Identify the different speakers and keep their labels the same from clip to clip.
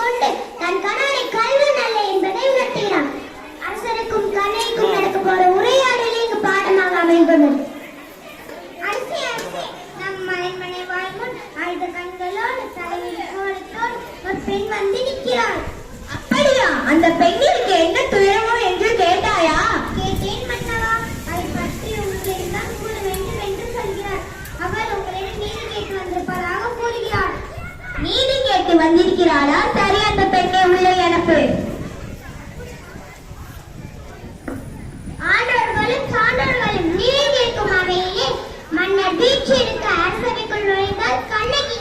Speaker 1: கொண்டு தன் கணவனை கல்வன் அல்ல என்பதை உணர்த்துகிறான். அரசனுக்கும் கண்ணைக்கும் நடக்க போற உரையாடலே இங்கு பாடமாக அமைந்துள்ளது. அரசே அரசே, நம் மனைமனை வாழ்முன் ஆயுத கண்களோடு தலையில் கோலத்தோடு ஒரு பெண் வந்து நிற்கிறாள்.
Speaker 2: அப்படியா? அந்த பெண்ணிற்கு என்ன துயரமோ என்று கேட்டாயா?
Speaker 1: கேட்டேன் மன்னவா. அதை பற்றி உங்களிடம் தான் கூற வேண்டும் என்று சொல்கிறார். அவள் உங்களிடம் நீதி கேட்டு வந்திருப்பதாக கூறுகிறாள்.
Speaker 2: நீதி கேட்டு வந்திருக்கிறாளா? சரி, அந்த பெண்ணை உள்ளே அனுப்பு.
Speaker 1: ஆண்டவர்களும் சான்றோர்களும் நீதி கேட்கும் அவையிலே மன்னர் வீழ்ச்சி எடுக்க அரசவைக்குள் நுழைந்தால் கண்ணகி.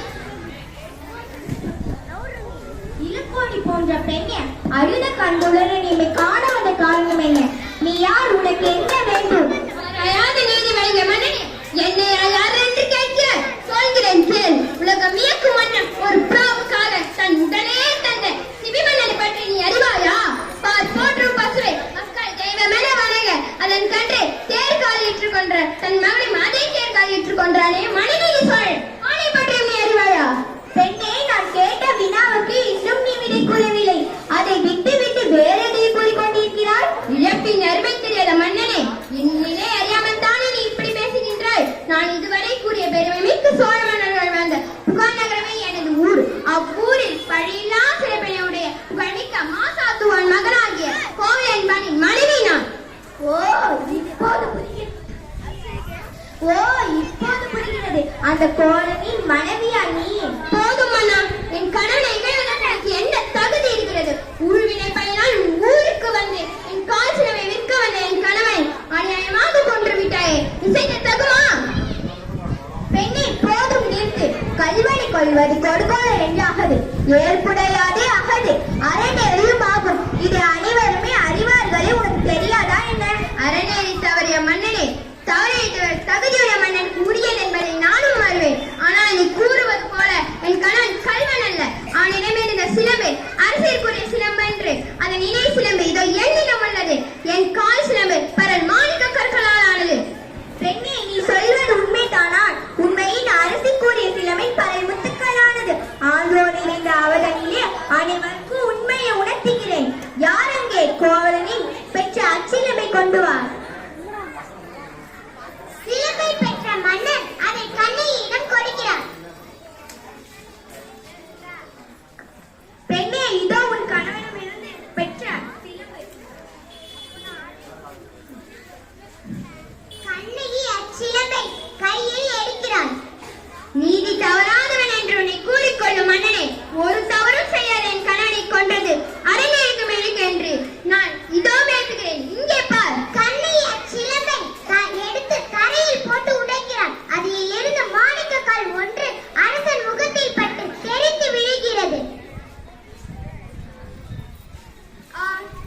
Speaker 2: இலக்கோடி போன்ற பெண்ணை அழுத கண்டுடன் நீ காண வந்த காரணம் என்ன? நீ யார்? உனக்கு என்ன வேண்டும்?
Speaker 3: நீதி வழங்க மன்னனே, என்னை யார் என்று கேட்கிறார்? சொல்கிறேன் கேள். உலகம் இயக்கும் மன்னன் ஒரு பிராவுக்காக தன் உடனே தந்த சிபிமன்னனை பற்றி நீ அறிவாயா? பார் போற்றும் பசுவை மக்கள் தெய்வமென வணங்க அதன் கன்றே தேர்காலியிற்றுக் கொன்ற தன் மகனை அதே தேர்காலியிற்றுக் கொன்றானே மணிநீதி சோழன், அவனை பற்றி நீ அறிவாயா?
Speaker 2: பெண்ணே, நான் கேட்ட வினாவுக்கு இன்னும் நீ விடை கூறவில்லை. அதை விட்டு விட்டு வேற எதை கூறிக்கொண்டிருக்கிறாய்?
Speaker 3: இழப்பின் அருமை தெரியாத மன்னனே, என் நிலை அறியாமல் தானே நீ இப்படி பேசுகின்றாய். நான் இதுவரை கூறிய பெருமை மிக்க சோழ மன்னர்கள் வாழ்ந்த புகார் நகரமே எனது ஊர். அவ்வூரில் பழியில்லா சிறப்பினையுடைய புகழ்மிக்க மாசாத்துவான் மகனாகிய கோவில் என்பனின் மனைவி நான்.
Speaker 2: ஓ, இப்போது புரிகிறது. அந்த கோலனின் மனைவியா நீ?
Speaker 3: போதும் மன்னா, என் கணவனை இகழ்வதற்கு எனக்கு என்ன தகுதி இருக்கிறது? ஊழ்வினை பயனால் ஊருக்கு வந்து என் கால் சிலவை விற்க வந்த என் கணவனை அநியாயமாக கொன்று விட்டாயே, இசைக்க தகுமா?
Speaker 2: பெண்ணை போதும் நிறுத்து. கல்வனை கொள்வது கொடுகோல என்றாகது, ஏற்புடையாதே அகது, அறநெறியும் ஆகும். இது அனைவருமே அறிவார்களே, உனக்கு தெரியாதா என்ன?
Speaker 3: அறநெறி தவறிய மன்னனே, தவறிய தகுதியுடைய மன்னன் உரியன் என்பதை நானும் அறிவேன். ஆனால் நீ கூறுவது போல என் கணவன் கல்வன் அல்ல. அவனிடம் இருந்த சிலம்பு அரசியற்குரிய சிலம்பு என்று அதன் இணை சிலம்பு இதோ என்னிடம் உள்ளது. என் கால் சிலம்பு பரல் மாணிக்க கற்களால் ஆனது.
Speaker 2: பெண்ணே, நீ சொல்வது உண்மைதானால் உண்மையின் அரசிற்குரிய சிலமை பரல் முத்துக்களானது. ஆன்றோடு இருந்த அவதனிலே அனைவருக்கும் உண்மையை உணர்த்துகிறேன். யார் அங்கே? கோவலனின் பெற்ற அச்சிலமை கொண்டு வா.
Speaker 1: சிலம்பை பெற்ற மன்னர் அதை கண்ணகியிடம் கொடுக்கிறார்.
Speaker 2: பெண்ணே, இதோ உன் கணவனிடமிருந்து பெற்ற சிலம்பு.
Speaker 1: கண்ணகி அச்சிலம்பை கையில் எடுக்கிறாள்.
Speaker 3: நீதி தவறாதவன் என்று உன்னை கூறிக்கொள்ளும் மன்னனே, ஒரு தவறும் செய்யாத என் கணவனை கொன்றது அறநெறிக்கு மெழுக்கு என்று நான் இதோ பேசுகிறேன். இங்கே பார்.
Speaker 1: கண்ணகி அச்சிலம்பை எடுத்து தரையில் போட்டு உடைக்கிறாள். அதில் இருந்து மாணிக்க கல் ஒன்று அரசன் முகத்தில் பட்டு தெரித்து விழுகிறது.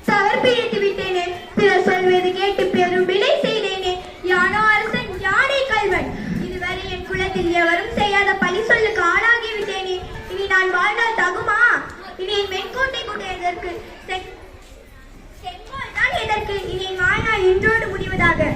Speaker 2: தவறு பிழைத்து விட்டேனே, பிறர் சொல்வது கேட்டு பெரும் வினை செய்தேனே. யானோ அரசன், யானை கல்வன். இதுவரை என் குலத்தில் எவரும் செய்யாத பழி சொல்லுக்கு ஆளாகி விட்டேனே. இனி நான் வாழ்ந்தால் தகுமா? இனி என் வெண்கோட்டை கொண்டு எதற்கு? செங்கோல் தான் எதற்கு? இனி என் வாழ்நாள் இன்றோடு முடிவதாக.